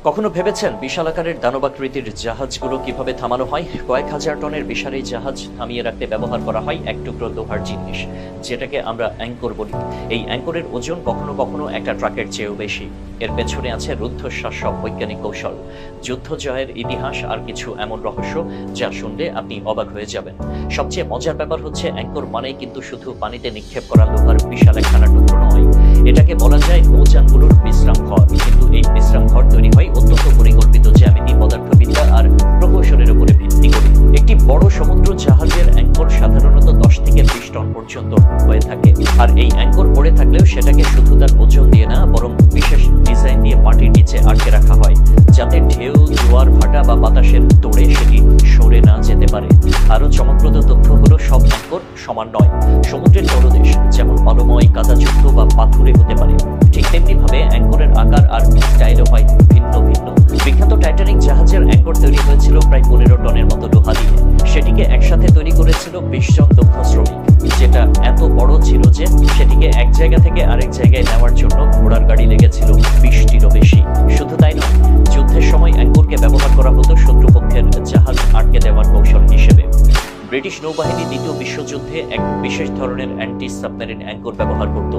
কখনো ভেবেছেন বিশাল আকারের দানবাকৃতির জাহাজগুলো কিভাবে থামানো হয়? কয়েক হাজার টনের বিশাল এই জাহাজ থামিয়ে রাখতে ব্যবহার করা হয় এক টুকরো লোহার জিনিস, যেটাকে আমরা অ্যাঙ্কর বলি। এই অ্যাঙ্করের ওজন কখনো কখনো একটা ট্রাকের চেয়েও বেশি। এর পেছনে আছে রুদ্ধশ্বাস সব বৈজ্ঞানিক কৌশল, যুদ্ধ জয়ের ইতিহাস আর কিছু এমন রহস্য যা শুনলে আপনি অবাক হয়ে যাবেন। সবচেয়ে মজার ব্যাপার হচ্ছে অ্যাঙ্কর মানেই কিন্তু শুধু পানিতে নিক্ষেপ করা লোহার বিশাল একখানা টুকরো নয়, এটাকে বলা যায় নৌযানগুলোর বিশ্রাম ঘর। কিন্তু এই বিশ্রাম ঘর তৈরি হয় অত্যন্ত পরিকল্পিত জ্যামিতি, পদার্থবিদ্যা আর প্রকৌশলের উপরে ভিত্তি করে। একটি বড় সমুদ্র জাহাজের অ্যাঙ্কর সাধারণত 10 থেকে 20 টন পর্যন্ত হয়ে থাকে। আর এই অ্যাঙ্কর পড়ে থাকলেও সেটাকে শুধু তার ওজন দিয়ে না, বরং বিশেষ ডিজাইন দিয়ে মাটির নিচে আটকে রাখা হয়, যাতে ঢেউ, জোয়ার ভাটা বা বাতাসের তোড়ে সেটি সরে না যেতে পারে। আরো চমকপ্রদ তথ্য হলো সব অ্যাঙ্কর সমান নয়। সমুদ্রের তলদেশ যেমন বালুময়, কাদাযুক্ত বা পাথুরে হতে পারে, ঠিক তেমনি ভাবে অ্যাঙ্করের আকার আর স্টাইলও হয় ভিন্ন ভিন্ন। বিখ্যাত টাইটানিক জাহাজের অ্যাঙ্কর তৈরি হয়েছিল প্রায় 15 টনের মতো লোহা দিয়ে। সেটিকে একসাথে তৈরি করেছিল 20 জন দক্ষ শ্রমিক, যেটা এত বড় ছিল যে সেটিকে এক জায়গা থেকে আরেক জায়গায় নেওয়ার জন্য ঘোড়ার গাড়ি লেগেছিল 20টিরও বেশি। শুধু তাই নয়, যুদ্ধের সময় অ্যাঙ্করকে ব্যবহার করা হতো শত্রুপক্ষের জাহাজ আটকে দেওয়ার কৌশল হিসেবে। ব্রিটিশ নৌবাহিনী দ্বিতীয় বিশ্বযুদ্ধে এক বিশেষ ধরনের অ্যান্টি সাবমেরিন অ্যাঙ্কর ব্যবহার করত,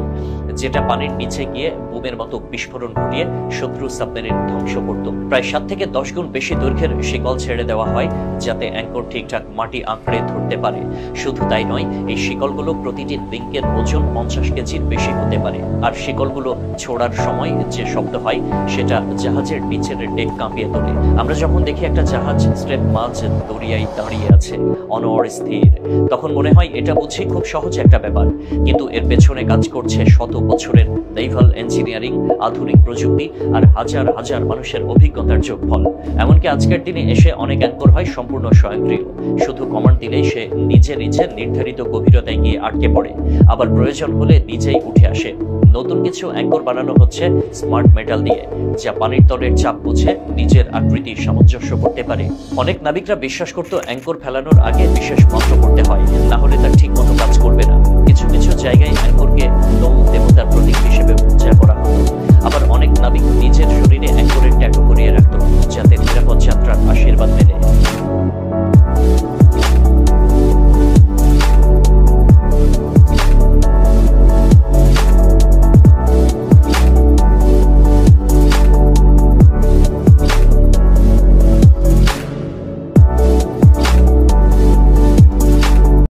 যেটা পানির নিচে গিয়ে বুমের মতো বিস্ফোরণ ঘটিয়ে শত্রু সাবমেরিন ধ্বংস করত। প্রায় 7 থেকে 10 গুণ বেশি দৈর্ঘ্যের শিকল ছেড়ে দেওয়া হয়, যাতে অ্যাঙ্কর ঠিকঠাক মাটি আঁকড়ে ধরতে পারে। শুধু তাই নয়, এই শিকলগুলো প্রতিটি লিঙ্কের ওজন 50 কেজির বেশি হতে পারে। আর শিকলগুলো ছোড়ার সময় যে শব্দ হয়, সেটা জাহাজের নিচের ডেক কাঁপিয়ে তোলে। আমরা যখন দেখি একটা জাহাজ স্রেফ মাঝ দরিয়ায় দাঁড়িয়ে আছে, স্থির, তখন মনে হয় এটা বুঝি খুব সহজ একটা ব্যাপার, কিন্তু এর পেছনে কাজ করছে শত বছরের নেভাল ইঞ্জিনিয়ারিং, আধুনিক প্রযুক্তি আর হাজার হাজার মানুষের অভিজ্ঞতার যোগফল। এমনকি আজকের দিনে এসে অনেক অ্যাঙ্কর হয় সম্পূর্ণ স্বয়ংক্রিয়। শুধু কমান্ড দিলেই সে নিজে নিজে নির্ধারিত গভীরতায় গিয়ে আটকে পড়ে, আবার প্রয়োজন হলে নিজেই উঠে আসে। নতুন কিছু অ্যাঙ্কর বানানো হচ্ছে স্মার্ট মেটাল দিয়ে, যা পানির তলের চাপ বুঝে নিজের আকৃতি সামঞ্জস্য করতে পারে। অনেক নাবিকরা বিশ্বাস করত অ্যাঙ্কর ফেলানোর আগে বিশেষ মন্ত্র করতে হয়, না হলে তা ঠিক মতো কাজ করবে না।